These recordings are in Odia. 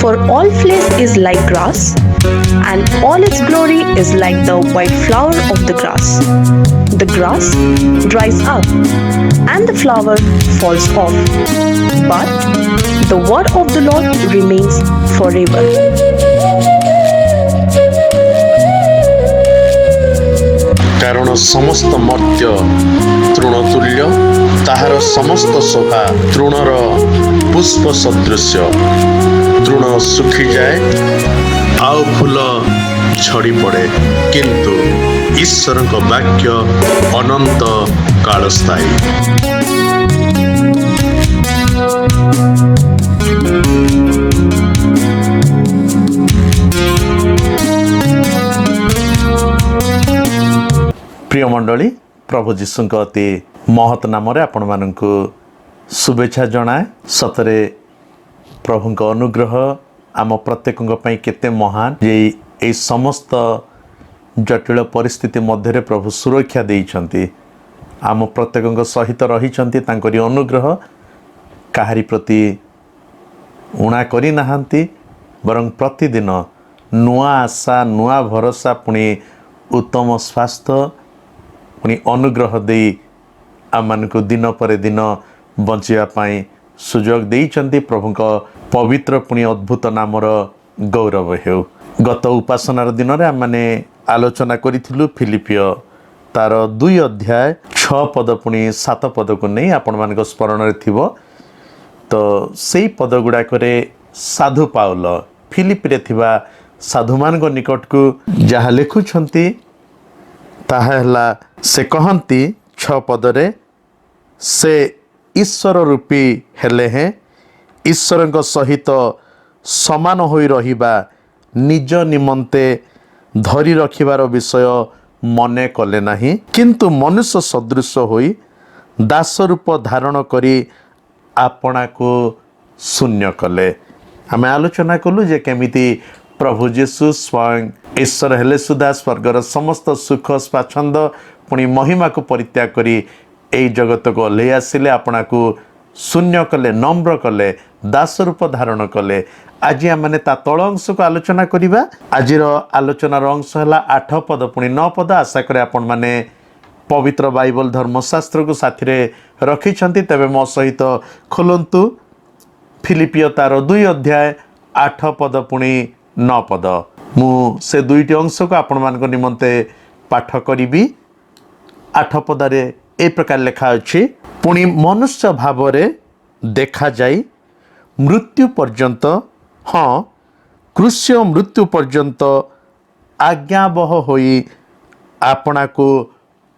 For all flesh is like grass, and all its glory is like the white flower of the grass. The grass dries up, and the flower falls off, but the word of the Lord remains forever. କାରଣ ସମସ୍ତ ମର୍ତ୍ତ୍ୟ ତୃଣତୁଲ୍ୟ, ତାହାର ସମସ୍ତ ଶୋଭା ତୃଣର ପୁଷ୍ପ ସଦୃଶ୍ୟ। ତୃଣ ଶୁଖିଯାଏ, ଆଉ ଫୁଲ ଝଡ଼ି ପଡ଼େ, କିନ୍ତୁ ଈଶ୍ୱରଙ୍କ ବାକ୍ୟ ଅନନ୍ତ କାଳସ୍ଥାୟୀ। ପ୍ରିୟ ମଣ୍ଡଳୀ, ପ୍ରଭୁ ଯୀଶୁଙ୍କ ଅତି ମହତ୍ ନାମରେ ଆପଣମାନଙ୍କୁ ଶୁଭେଚ୍ଛା ଜଣାଏ। ସତରେ ପ୍ରଭୁଙ୍କ ଅନୁଗ୍ରହ ଆମ ପ୍ରତ୍ୟେକଙ୍କ ପାଇଁ କେତେ ମହାନ ଯେ ଏହି ସମସ୍ତ ଜଟିଳ ପରିସ୍ଥିତି ମଧ୍ୟରେ ପ୍ରଭୁ ସୁରକ୍ଷା ଦେଇଛନ୍ତି, ଆମ ପ୍ରତ୍ୟେକଙ୍କ ସହିତ ରହିଛନ୍ତି। ତାଙ୍କରି ଅନୁଗ୍ରହ କାହାରି ପ୍ରତି ଉଣା କରିନାହାନ୍ତି, ବରଂ ପ୍ରତିଦିନ ନୂଆ ଆଶା, ନୂଆ ଭରସା, ପୁଣି ଉତ୍ତମ ସ୍ୱାସ୍ଥ୍ୟ, ପୁଣି ଅନୁଗ୍ରହ ଦେଇ ଆମମାନଙ୍କୁ ଦିନ ପରେ ଦିନ ବଞ୍ଚିବା ପାଇଁ ସୁଯୋଗ ଦେଇଛନ୍ତି। ପ୍ରଭୁଙ୍କ ପବିତ୍ର ପୁଣି ଅଦ୍ଭୁତ ନାମର ଗୌରବ ହେଉ। ଗତ ଉପାସନାର ଦିନରେ ଆମମାନେ ଆଲୋଚନା କରିଥିଲୁ ଫିଲିପିଓ ତାର 2 ଅଧ୍ୟାୟ 6 ପଦ ପୁଣି 7 ପଦକୁ ନେଇ ଆପଣମାନଙ୍କ ସ୍ମରଣରେ ଥିବ। ତ ସେଇ ପଦ ଗୁଡ଼ାକରେ ସାଧୁ ପାଉଲ ଫିଲିପିରେ ଥିବା ସାଧୁମାନଙ୍କ ନିକଟକୁ ଯାହା ଲେଖୁଛନ୍ତି ତାହା ହେଲା, ସେ କହନ୍ତି 6 ପଦରେ, ସେ ଈଶ୍ୱର ରୂପୀ ହେଲେ ହେଁ ଈଶ୍ୱରଙ୍କ ସହିତ ସମାନ ହୋଇ ରହିବା ନିଜ ନିମନ୍ତେ ଧରି ରଖିବାର ବିଷୟ ମନେ କଲେ ନାହିଁ, କିନ୍ତୁ ମନୁଷ୍ୟ ସଦୃଶ ହୋଇ ଦାସ ରୂପ ଧାରଣ କରି ଆପଣାକୁ ଶୂନ୍ୟ କଲେ। ଆମେ ଆଲୋଚନା କଲୁ ଯେ କେମିତି ପ୍ରଭୁ ଯୀଶୁ ସ୍ୱୟଂ ଈଶ୍ୱର ହେଲେ ସୁଦ୍ଧା ସ୍ୱର୍ଗର ସମସ୍ତ ସୁଖ ସ୍ୱାଚ୍ଛନ୍ଦ୍ୟ ପୁଣି ମହିମାକୁ ପରିତ୍ୟାଗ କରି ଏହି ଜଗତକୁ ଓହ୍ଲେଇ ଆସିଲେ, ଆପଣାକୁ ଶୂନ୍ୟ କଲେ, ନମ୍ର କଲେ, ଦାସ ରୂପ ଧାରଣ କଲେ। ଆଜି ଆମେ ତା ତଳ ଅଂଶକୁ ଆଲୋଚନା କରିବା। ଆଜିର ଆଲୋଚନାର ଅଂଶ ହେଲା 8 ପଦ ପୁଣି 9 ପଦ। ଆଶା କରେ ଆପଣମାନେ ପବିତ୍ର ବାଇବଲ ଧର୍ମଶାସ୍ତ୍ରକୁ ସାଥିରେ ରଖିଛନ୍ତି। ତେବେ ମୋ ସହିତ ଖୋଲନ୍ତୁ ଫିଲିପିଓ ତାର 2 ଅଧ୍ୟାୟ 8 ପଦ ପୁଣି 9 ପଦ। ମୁଁ ସେ ଦୁଇଟି ଅଂଶକୁ ଆପଣମାନଙ୍କ ନିମନ୍ତେ ପାଠ କରିବି। 8 ପଦରେ ଏ ପ୍ରକାର ଲେଖା ଅଛି, ପୁଣି ମନୁଷ୍ୟ ଭାବରେ ଦେଖାଯାଇ ମୃତ୍ୟୁ ପର୍ଯ୍ୟନ୍ତ, ହଁ କୃଷ୍ୟ ମୃତ୍ୟୁ ପର୍ଯ୍ୟନ୍ତ ଆଜ୍ଞାବହ ହୋଇ ଆପଣାକୁ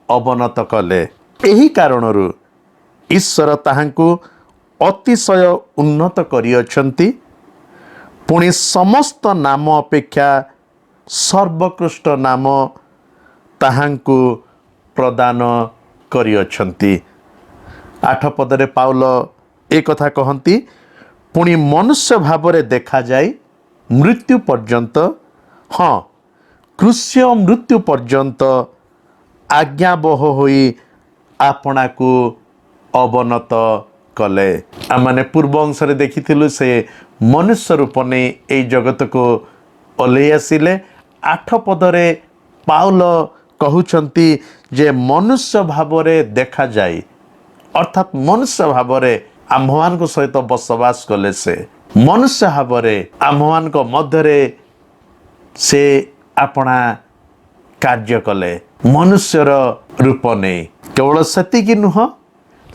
ଅବନତ କଲେ। ଏହି କାରଣରୁ ଈଶ୍ୱର ତାହାଙ୍କୁ ଅତିଶୟ ଉନ୍ନତ କରିଅଛନ୍ତି, ପୁଣି ସମସ୍ତ ନାମ ଅପେକ୍ଷା ସର୍ବୋତ୍କୃଷ୍ଟ ନାମ ତାହାଙ୍କୁ ପ୍ରଦାନ କରିଅଛନ୍ତି। 8 ପଦରେ ପାଉଲ ଏ କଥା କହନ୍ତି, ପୁଣି ମନୁଷ୍ୟ ଭାବରେ ଦେଖାଯାଇ ମୃତ୍ୟୁ ପର୍ଯ୍ୟନ୍ତ, ହଁ କୃଷ୍ୟ ମୃତ୍ୟୁ ପର୍ଯ୍ୟନ୍ତ ଆଜ୍ଞାବହ ହୋଇ ଆପଣାକୁ ଅବନତ କଲେ। ଆମମାନେ ପୂର୍ବ ଅଂଶରେ ଦେଖିଥିଲୁ ସେ ମନୁଷ୍ୟ ରୂପ ନେଇ ଏହି ଜଗତକୁ ଓହ୍ଲେଇ ଆସିଲେ। 8 ପଦରେ ପାଉଲ କହୁଛନ୍ତି ଯେ ମନୁଷ୍ୟ ଭାବରେ ଦେଖାଯାଇ, ଅର୍ଥାତ୍ ମନୁଷ୍ୟ ଭାବରେ ଆମ୍ଭମାନଙ୍କ ସହିତ ବସବାସ କଲେ। ସେ ମନୁଷ୍ୟ ଭାବରେ ଆମ୍ଭମାନଙ୍କ ମଧ୍ୟରେ ସେ ଆପଣା କାର୍ଯ୍ୟ କଲେ ମନୁଷ୍ୟର ରୂପ ନେଇ। କେବଳ ସେତିକି ନୁହଁ,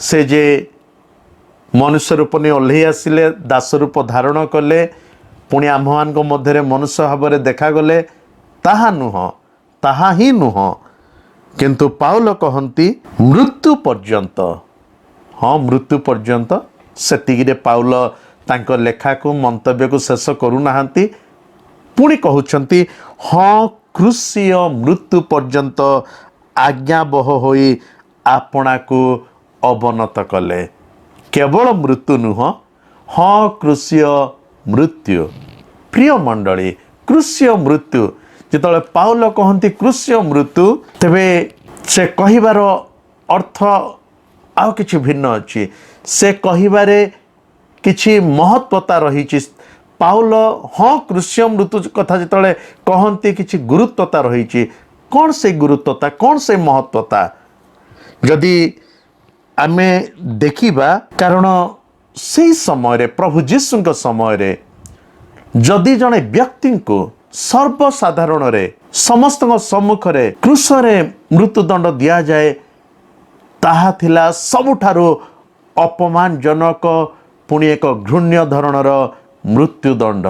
ସେ ଯେ ମନୁଷ୍ୟ ରୂପ ନେଇ ଓହ୍ଲେଇ ଆସିଲେ, ଦାସ ରୂପ ଧାରଣ କଲେ, ପୁଣି ଆମ୍ଭମାନଙ୍କ ମଧ୍ୟରେ ମନୁଷ୍ୟ ଭାବରେ ଦେଖାଗଲେ, ତାହା ନୁହଁ, ତାହା ହିଁ ନୁହଁ, କିନ୍ତୁ ପାଉଲ କହନ୍ତି ମୃତ୍ୟୁ ପର୍ଯ୍ୟନ୍ତ, ହଁ ମୃତ୍ୟୁ ପର୍ଯ୍ୟନ୍ତ ସେତିକିରେ ପାଉଲ ତାଙ୍କ ଲେଖାକୁ ମନ୍ତବ୍ୟକୁ ଶେଷ କରୁନାହାନ୍ତି। ପୁଣି କହୁଛନ୍ତି, ହଁ କୃଷିୟ ମୃତ୍ୟୁ ପର୍ଯ୍ୟନ୍ତ ଆଜ୍ଞାବହ ହୋଇ ଆପଣାକୁ ଅବନତ କଲେ। କେବଳ ମୃତ୍ୟୁ ନୁହଁ, ହଁ କୃଷିୟ ମୃତ୍ୟୁ। ପ୍ରିୟ ମଣ୍ଡଳୀ, କୃଷିୟ ମୃତ୍ୟୁ, ଯେତେବେଳେ ପାଉଲ କହନ୍ତି କୃଷିୟ ମୃତ୍ୟୁ, ତେବେ ସେ କହିବାର ଅର୍ଥ ଆଉ କିଛି ଭିନ୍ନ ଅଛି। ସେ କହିବାରେ କିଛି ମହତ୍ଵତା ରହିଛି। ପାଉଲ ହଁ କୃଷିୟ ମୃତ୍ୟୁ କଥା ଯେତେବେଳେ କହନ୍ତି, କିଛି ଗୁରୁତ୍ୱତା ରହିଛି। କ'ଣ ସେ ଗୁରୁତ୍ୱତା, କ'ଣ ସେ ମହତ୍ଵତା? ଯଦି ଆମେ ଦେଖିବା, କାରଣ ସେହି ସମୟରେ ପ୍ରଭୁ ଯୀଶୁଙ୍କ ସମୟରେ ଯଦି ଜଣେ ବ୍ୟକ୍ତିଙ୍କୁ ସର୍ବସାଧାରଣରେ ସମସ୍ତଙ୍କ ସମ୍ମୁଖରେ କ୍ରୁଶରେ ମୃତ୍ୟୁଦଣ୍ଡ ଦିଆଯାଏ, ତାହା ଥିଲା ସବୁଠାରୁ ଅପମାନଜନକ, ପୁଣି ଏକ ଘୃଣ୍ୟ ଧରଣର ମୃତ୍ୟୁଦଣ୍ଡ।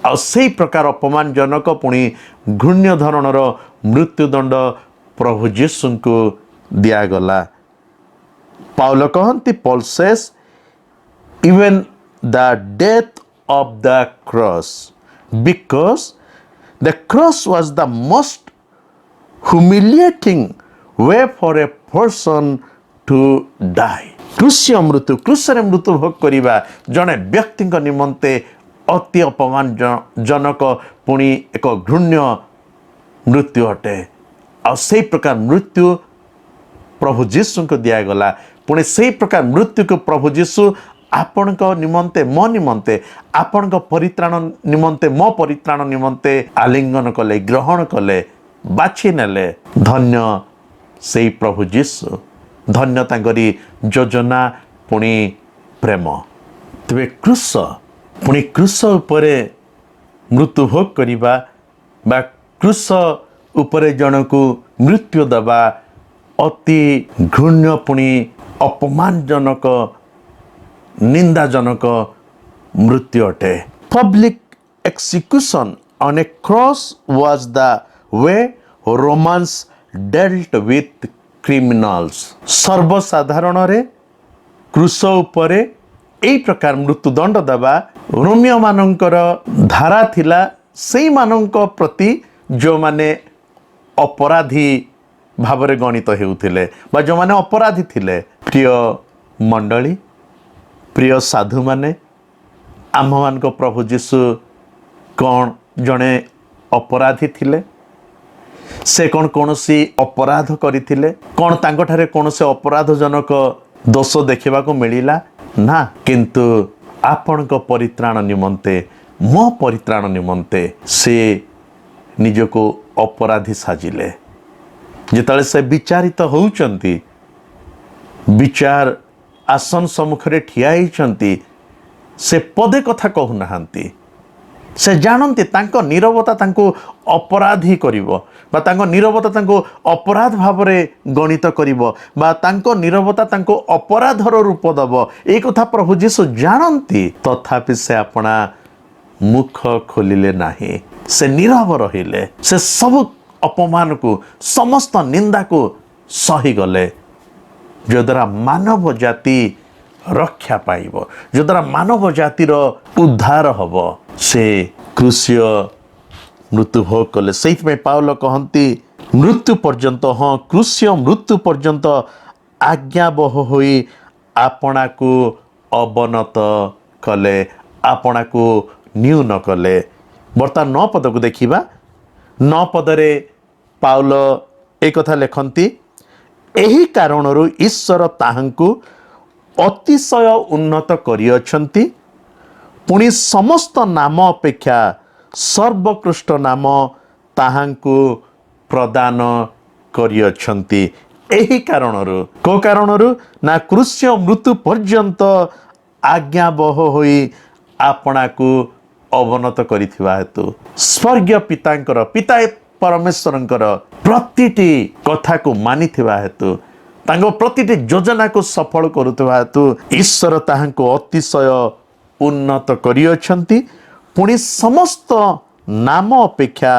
ଆଉ ସେହି ପ୍ରକାର ଅପମାନଜନକ ପୁଣି ଘୃଣ୍ୟ ଧରଣର ମୃତ୍ୟୁଦଣ୍ଡ ପ୍ରଭୁ ଯୀଶୁଙ୍କୁ ଦିଆଗଲା। ପାଉଲ କହନ୍ତି, Paul says, even the death of the cross, because the cross was the most humiliating way for a person to die. କୃଷିୟ ମୃତ୍ୟୁ, କୃଷରେ ମୃତ୍ୟୁଭୋଗ କରିବା ଜଣେ ବ୍ୟକ୍ତିଙ୍କ ନିମନ୍ତେ ଅତି ଅପମାନଜନକ, ପୁଣି ଏକ ଘୃଣ୍ୟ ମୃତ୍ୟୁ ଅଟେ। ଆଉ ସେହି ପ୍ରକାର ମୃତ୍ୟୁ ପ୍ରଭୁ ଯୀଶୁଙ୍କୁ ଦିଆଗଲା। ପୁଣି ସେହି ପ୍ରକାର ମୃତ୍ୟୁକୁ ପ୍ରଭୁ ଯୀଶୁ ଆପଣଙ୍କ ନିମନ୍ତେ, ମୋ ନିମନ୍ତେ, ଆପଣଙ୍କ ପରିତ୍ରାଣ ନିମନ୍ତେ, ମୋ ପରିତ୍ରାଣ ନିମନ୍ତେ ଆଲିଙ୍ଗନ କଲେ, ଗ୍ରହଣ କଲେ, ବାଛି ନେଲେ। ଧନ୍ୟ ସେହି ପ୍ରଭୁ ଯୀଶୁ, ଧନ୍ୟ ତାଙ୍କରି ଯୋଜନା, ପୁଣି ପ୍ରେମ। ତେବେ କ୍ରୁଶ, ପୁଣି କ୍ରୁଶ ଉପରେ ମୃତ୍ୟୁଭୋଗ କରିବା ବା କ୍ରୁଶ ଉପରେ ଜଣକୁ ମୃତ୍ୟୁ ଦେବା ଅତି ଘୃଣ୍ୟ, ପୁଣି ଅପମାନଜନକ, ନିନ୍ଦାଜନକ ମୃତ୍ୟୁ ଅଟେ। Public execution on a cross was the way Romans dealt with criminals. ସର୍ବସାଧାରଣରେ କ୍ରୁଶ ଉପରେ ଏହି ପ୍ରକାର ମୃତ୍ୟୁଦଣ୍ଡ ଦେବା ରୋମିଓମାନଙ୍କର ଧାରା ଥିଲା, ସେଇମାନଙ୍କ ପ୍ରତି ଯେଉଁମାନେ ଅପରାଧୀ ଭାବରେ ଗଣିତ ହେଉଥିଲେ ବା ଯେଉଁମାନେ ଅପରାଧୀ ଥିଲେ। ପ୍ରିୟ ମଣ୍ଡଳୀ, ପ୍ରିୟ ସାଧୁମାନେ, ଆମ୍ଭମାନଙ୍କ ପ୍ରଭୁ ଯୀଶୁ କ'ଣ ଜଣେ ଅପରାଧୀ ଥିଲେ? ସେ କ'ଣ କୌଣସି ଅପରାଧ କରିଥିଲେ? କ'ଣ ତାଙ୍କଠାରେ କୌଣସି ଅପରାଧଜନକ ଦୋଷ ଦେଖିବାକୁ ମିଳିଲା? ନା, କିନ୍ତୁ ଆପଣଙ୍କ ପରିତ୍ରାଣ ନିମନ୍ତେ, ମୋ ପରିତ୍ରାଣ ନିମନ୍ତେ ସେ ନିଜକୁ ଅପରାଧୀ ସାଜିଲେ। ଯେତେବେଳେ ସେ ବିଚାରିତ ହେଉଛନ୍ତି, ବିଚାର ଆସନ ସମ୍ମୁଖରେ ଠିଆ ହେଇଛନ୍ତି, ସେ ପଦେ କଥା କହୁନାହାନ୍ତି। ସେ ଜାଣନ୍ତି ତାଙ୍କ ନୀରବତା ତାଙ୍କୁ ଅପରାଧୀ କରିବ, ବା ତାଙ୍କ ନୀରବତା ତାଙ୍କୁ ଅପରାଧ ଭାବରେ ଗଣିତ କରିବ, ବା ତାଙ୍କ ନୀରବତା ତାଙ୍କୁ ଅପରାଧର ରୂପ ଦେବ। এই କଥା ପ୍ରଭୁ ଯୀଶୁ ଜାଣନ୍ତି, ତଥାପି ସେ ଆପଣା ମୁଖ ଖୋଲିଲେ ନାହିଁ। ସେ ନୀରବ ରହିଲେ। ସେ ସବୁ ଅପମାନକୁ, ସମସ୍ତ ନିନ୍ଦାକୁ ସହିଗଲେ, ଯଦ୍ୱାରା ମାନବ ଜାତି ରକ୍ଷା ପାଇବ, ଯଦ୍ୱାରା ମାନବ ଜାତିର ଉଦ୍ଧାର ହେବ। ସେ କୃଷିୟ ମୃତ୍ୟୁଭୋଗ କଲେ। ସେଇଥିପାଇଁ ପାଉଲ କହନ୍ତି, ମୃତ୍ୟୁ ପର୍ଯ୍ୟନ୍ତ, ହଁ କୃଷିୟ ମୃତ୍ୟୁ ପର୍ଯ୍ୟନ୍ତ ଆଜ୍ଞାବହ ହୋଇ ଆପଣାକୁ ଅବନତ କଲେ, ଆପଣାକୁ ନ୍ୟୁନ କଲେ। ବର୍ତ୍ତମାନ 9 ପଦକୁ ଦେଖିବା। 9 ପଦରେ ପାଉଲ ଏ କଥା ଲେଖନ୍ତି, ଏହି କାରଣରୁ ଈଶ୍ୱର ତାହାଙ୍କୁ ଅତିଶୟ ଉନ୍ନତ କରିଅଛନ୍ତି, ପୁଣି ସମସ୍ତ ନାମ ଅପେକ୍ଷା ସର୍ବୋତ୍କୃଷ୍ଟ ନାମ ତାହାଙ୍କୁ ପ୍ରଦାନ କରିଅଛନ୍ତି। ଏହି କାରଣରୁ, କେଉଁ କାରଣରୁ? ନା କୃଷିୟ ମୃତ୍ୟୁ ପର୍ଯ୍ୟନ୍ତ ଆଜ୍ଞାବହ ହୋଇ ଆପଣାକୁ ଅବନତ କରିଥିବା ହେତୁ, ସ୍ୱର୍ଗୀୟ ପିତାଙ୍କର, ପିତା ପରମେଶ୍ୱରଙ୍କର ପ୍ରତିଟି କଥାକୁ ମାନିଥିବା ହେତୁ, ତାଙ୍କ ପ୍ରତିଟି ଯୋଜନାକୁ ସଫଳ କରୁଥିବା ହେତୁ ଈଶ୍ୱର ତାହାଙ୍କୁ ଅତିଶୟ ଉନ୍ନତ କରିଅଛନ୍ତି, ପୁଣି ସମସ୍ତ ନାମ ଅପେକ୍ଷା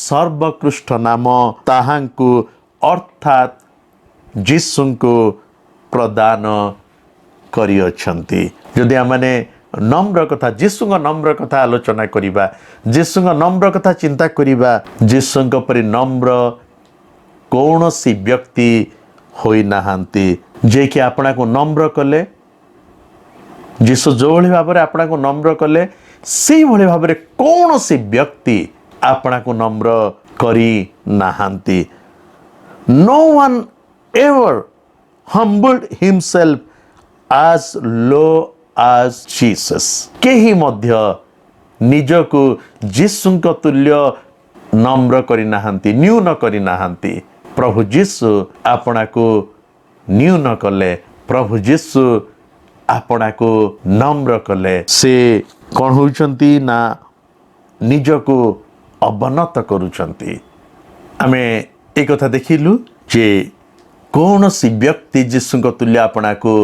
ସର୍ବୋତ୍କୃଷ୍ଟ ନାମ ତାହାଙ୍କୁ ଅର୍ଥାତ୍ ଯୀଶୁଙ୍କୁ ପ୍ରଦାନ କରିଅଛନ୍ତି। ଯଦି ଆମମାନେ ନମ୍ର କଥା ଯୀଶୁଙ୍କ ନମ୍ର କଥା ଆଲୋଚନା କରିବା, ଯୀଶୁଙ୍କ ନମ୍ର କଥା ଚିନ୍ତା କରିବା, ଯୀଶୁଙ୍କ ପରି ନମ୍ର କୌଣସି ବ୍ୟକ୍ତି ହୋଇନାହାନ୍ତି ଯିଏକି ଆପଣଙ୍କୁ ନମ୍ର କଲେ। ଯୀଶୁ ଯେଉଁଭଳି ଭାବରେ ଆପଣଙ୍କୁ ନମ୍ର କଲେ ସେଇଭଳି ଭାବରେ କୌଣସି ବ୍ୟକ୍ତି ଆପଣଙ୍କୁ ନମ୍ର କରିନାହାନ୍ତି। No one ever humbled himself as low as Jesus. କେହି ମଧ୍ୟ ନିଜକୁ ଯୀଶୁଙ୍କ ତୁଲ୍ୟ ନମ୍ର କରିନାହାନ୍ତି, ନ୍ୟୁନ କରିନାହାନ୍ତି। ପ୍ରଭୁ ଯୀଶୁ ଆପଣଙ୍କୁ ନ୍ୟୁନ କଲେ, ପ୍ରଭୁ ଯୀଶୁ ଆପଣଙ୍କୁ ନମ୍ର କଲେ। ସେ କ'ଣ ହେଉଛନ୍ତି ନା ନିଜକୁ ଅବନତ କରୁଛନ୍ତି। ଆମେ ଏ କଥା ଦେଖିଲୁ ଯେ କୌଣସି ବ୍ୟକ୍ତି ଯୀଶୁଙ୍କ ତୁଲ୍ୟ ଆପଣଙ୍କୁ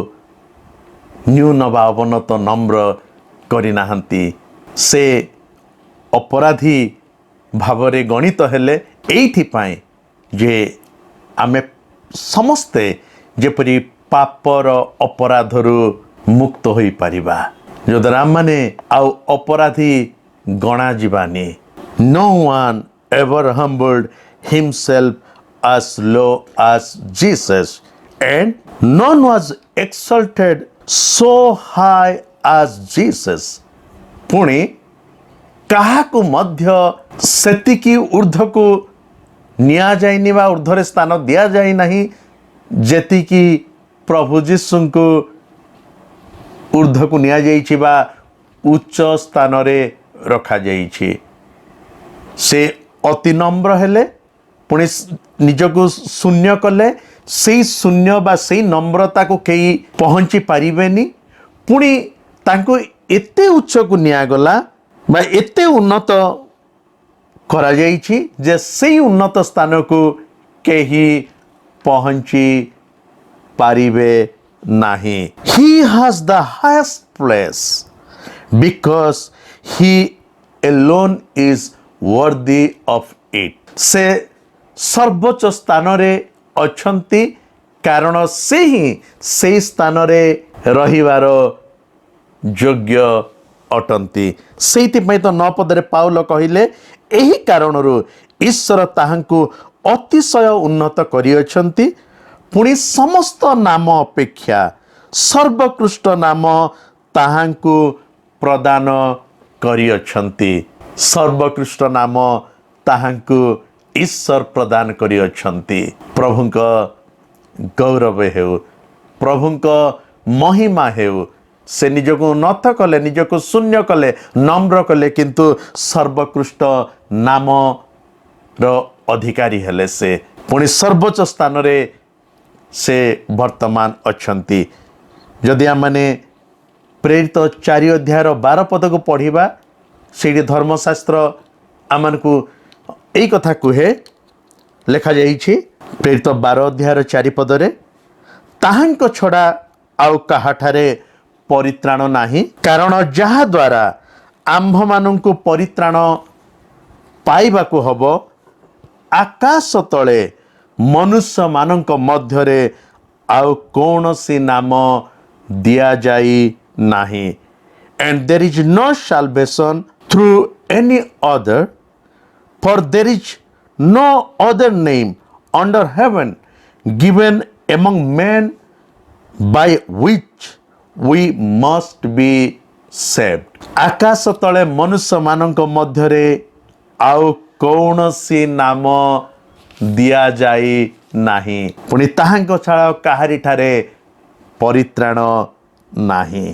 ନ୍ୟୁନ ବା ଅବନତ ନମ୍ର କରିନାହାନ୍ତି। ସେ ଅପରାଧୀ ଭାବରେ ଗଣିତ ହେଲେ ଏଇଥିପାଇଁ ଯେ ଆମେ ସମସ୍ତେ ଯେପରି ପାପର ଅପରାଧରୁ ମୁକ୍ତ ହୋଇପାରିବା, ଯଦ୍ୱାରା ଆମମାନେ ଆଉ ଅପରାଧୀ ଗଣାଯିବାନି। No one ever humbled himself as low as Jesus, and none was exalted so high as Jesus. ପୁଣି କାହାକୁ ମଧ୍ୟ ସେତିକି ଊର୍ଦ୍ଧ୍ୱକୁ ନିଆଯାଇନି ବା ଊର୍ଦ୍ଧ୍ୱରେ ସ୍ଥାନ ଦିଆଯାଇ ନାହିଁ ଯେତିକି ପ୍ରଭୁ ଯୀଶୁଙ୍କୁ ଊର୍ଦ୍ଧ୍ୱକୁ ନିଆଯାଇଛି ବା ଉଚ୍ଚ ସ୍ଥାନରେ ରଖାଯାଇଛି। ସେ ଅତି ନମ୍ର ହେଲେ, ପୁଣି ନିଜକୁ ଶୂନ୍ୟ କଲେ। ସେଇ ଶୂନ୍ୟ ବା ସେଇ ନମ୍ରତାକୁ କେହି ପହଞ୍ଚି ପାରିବେନି। ପୁଣି ତାଙ୍କୁ ଏତେ ଉଚ୍ଚକୁ ନିଆଗଲା ବା ଏତେ ଉନ୍ନତ କରାଯାଇଛି ଯେ ସେଇ ଉନ୍ନତ ସ୍ଥାନକୁ କେହି ପହଞ୍ଚି ପାରିବେ ନାହିଁ। He has the highest place because he alone is worthy of it. ସେ ସର୍ବୋଚ୍ଚ ସ୍ଥାନରେ ଅଛନ୍ତି କାରଣ ସେ ହିଁ ସେଇ ସ୍ଥାନରେ ରହିବାର ଯୋଗ୍ୟ ଅଟନ୍ତି। ସେଇଥିପାଇଁ ତ 9 ପଦରେ ପାଉଲ କହିଲେ, ଏହି କାରଣରୁ ଈଶ୍ୱର ତାହାଙ୍କୁ ଅତିଶୟ ଉନ୍ନତ କରିଅଛନ୍ତି, ପୁଣି ସମସ୍ତ ନାମ ଅପେକ୍ଷା ସର୍ବୋତ୍କୃଷ୍ଟ ନାମ ତାହାଙ୍କୁ ପ୍ରଦାନ କରିଅଛନ୍ତି। ସର୍ବୋତ୍କୃଷ୍ଟ ନାମ ତାହାଙ୍କୁ ଈଶ୍ୱର ପ୍ରଦାନ କରିଅଛନ୍ତି। ପ୍ରଭୁଙ୍କ ଗୌରବ ହେଉ, ପ୍ରଭୁଙ୍କ ମହିମା ହେଉ। ସେ ନିଜକୁ ନଥ କଲେ, ନିଜକୁ ଶୂନ୍ୟ କଲେ, ନମ୍ର କଲେ, କିନ୍ତୁ ସର୍ବୋତ୍କୃଷ୍ଟ ନାମର ଅଧିକାରୀ ହେଲେ ସେ। ପୁଣି ସର୍ବୋଚ୍ଚ ସ୍ଥାନରେ ସେ ବର୍ତ୍ତମାନ ଅଛନ୍ତି। ଯଦି ଆମମାନେ ପ୍ରେରିତ 4 ଅଧ୍ୟାୟର 12 ପଦକୁ ପଢ଼ିବା, ସେଇଠି ଧର୍ମଶାସ୍ତ୍ର ଆମମାନଙ୍କୁ ଏଇ କଥା କୁହେ, ଲେଖାଯାଇଛି ପ୍ରେରିତ 12 ଅଧ୍ୟାୟର 4 ପଦରେ, ତାହାଙ୍କ ଛଡ଼ା ଆଉ କାହାଠାରେ ପରିତ୍ରାଣ ନାହିଁ, କାରଣ ଯାହାଦ୍ୱାରା ଆମ୍ଭମାନଙ୍କୁ ପରିତ୍ରାଣ ପାଇବାକୁ ହେବ, ଆକାଶ ତଳେ ମନୁଷ୍ୟମାନଙ୍କ ମଧ୍ୟରେ ଆଉ କୌଣସି ନାମ ଦିଆଯାଇ ନାହିଁ। And there is no salvation through any other, for there is no other name under heaven given among men by which we must be saved. ଆକାଶ ତଳେ ମନୁଷ୍ୟମାନଙ୍କ ମଧ୍ୟରେ ଆଉ କୌଣସି ନାମ ଦିଆଯାଇ ନାହିଁ, ପୁଣି ତାହାଙ୍କ ଛଡ଼ା କାହାରିଠାରେ ପରିତ୍ରାଣ ନାହିଁ।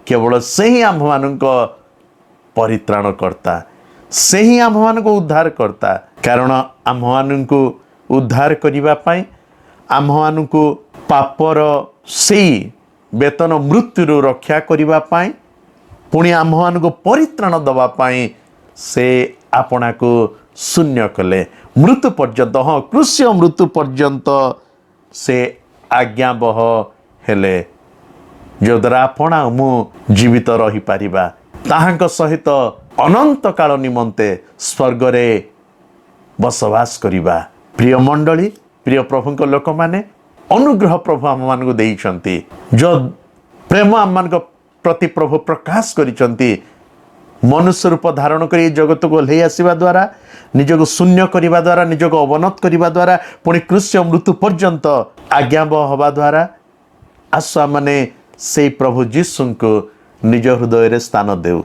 କେବଳ ସେ ହିଁ ଆମ୍ଭମାନଙ୍କ ପରିତ୍ରାଣକର୍ତ୍ତା, ସେ ହିଁ ଆମ୍ଭମାନଙ୍କୁ ଉଦ୍ଧାର କର୍ତ୍ତା। କାରଣ ଆମ୍ଭମାନଙ୍କୁ ଉଦ୍ଧାର କରିବା ପାଇଁ, ଆମ୍ଭମାନଙ୍କୁ ପାପର ସେଇ ବେତନ ମୃତ୍ୟୁରୁ ରକ୍ଷା କରିବା ପାଇଁ, ପୁଣି ଆମ୍ଭମାନଙ୍କୁ ପରିତ୍ରାଣ ଦେବା ପାଇଁ ସେ ଆପଣାକୁ ଶୂନ୍ୟ କଲେ। ମୃତ୍ୟୁ ପର୍ଯ୍ୟନ୍ତ, ହଁ କୃଷ୍ୟ ମୃତ୍ୟୁ ପର୍ଯ୍ୟନ୍ତ ସେ ଆଜ୍ଞାବହ ହେଲେ, ଯଦ୍ୱାରା ଆପଣ ଆଉ ମୁଁ ଜୀବିତ ରହିପାରିବା, ତାହାଙ୍କ ସହିତ ଅନନ୍ତ କାଳ ନିମନ୍ତେ ସ୍ୱର୍ଗରେ ବସବାସ କରିବା। ପ୍ରିୟ ମଣ୍ଡଳୀ, ପ୍ରିୟ ପ୍ରଭୁଙ୍କ ଲୋକମାନେ, ଅନୁଗ୍ରହ ପ୍ରଭୁ ଆମମାନଙ୍କୁ ଦେଇଛନ୍ତି। प्रेम आम प्रति प्रभु प्रकाश करिसंती मनुष्य रूप धारण कर जगत को ओह्लई आसवा द्वारा निजक शून्य करने द्वारा निजक अवनत करने द्वारा पुणी क्रूस्य मृत्यु पर्यंत आज्ञाबह हवा द्वारा आस माने से प्रभु जीशु को निज हृदय रे स्थान देउ।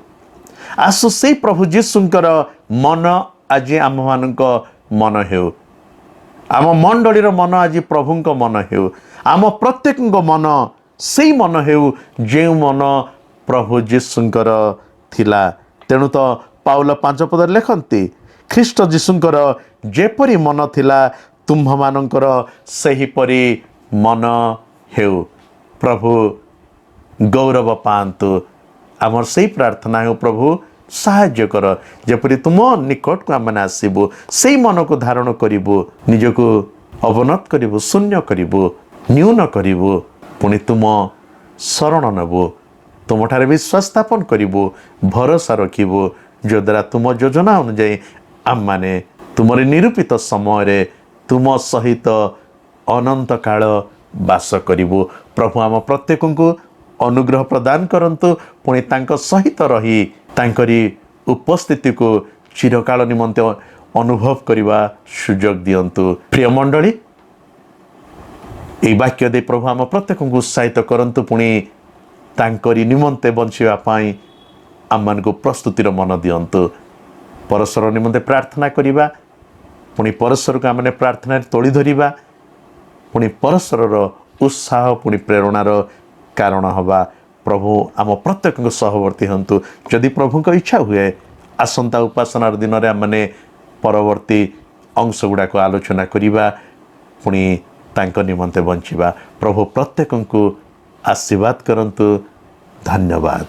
आसु से प्रभु जीशुंकर मन आज आम मानक मन हेउ आम मंडलीर मन आज प्रभुंक मन हेउ आम प्रत्येक मन से मन हेउ जे मन प्रभु जीशुंकर थिला। तेणु तो पाउल 5 पद लिखती ख्रीष्ट जीशुंकर जेपरी मन थिला तुम्ह मानकर सेहीपरी मन हेउ। प्रभु गौरव पांतु आमर से प्रार्थना हो प्रभु साहाय्य कर जेपरी तुम निकट को आम आसबू से मन को धारण करूँ निजक अवनत करूँ शून्य करूँ न्यून करूँ पुणी तुम शरण नेबू तुम ठारे विश्वास स्थापन करूँ भरोसा रखू जो द्वारा तुम योजना अनुजाई आम माने तुमरी निरूपित समय तुम सहित अनंत काल बास करूँ। प्रभु आम प्रत्येक को अनुग्रह प्रदान करंतु पुणी तांको सहित रही तांकरी उपस्थिति को चिरकाल निमंते अनुभव करने सुजोग दियंतु। प्रिय मंडली यह वाक्य दे प्रभु आम प्रत्येक को उत्साहित करंतु पुणी तांकरी निमंते बंचिबा पाई आम मान को प्रस्तुतिर मन दियंतु। परस्पर निमंते प्रार्थना करिबा पुणी परस्पर को आमने प्रार्थना तोड़ी धरिबा पुणी परस्पर उत्साह पुणी प्रेरणार कारण हवा। प्रभु आम प्रत्येक सहवर्ती हंतु जदि प्रभु को इच्छा हुए आसंता उपासनार दिन में आमने परवर्ती अंश गुड़ाक आलोचना करिबा पुणी तांको निमंते बंचिबा। प्रभु प्रत्येक को आशीर्वाद करंतु। धन्यवाद।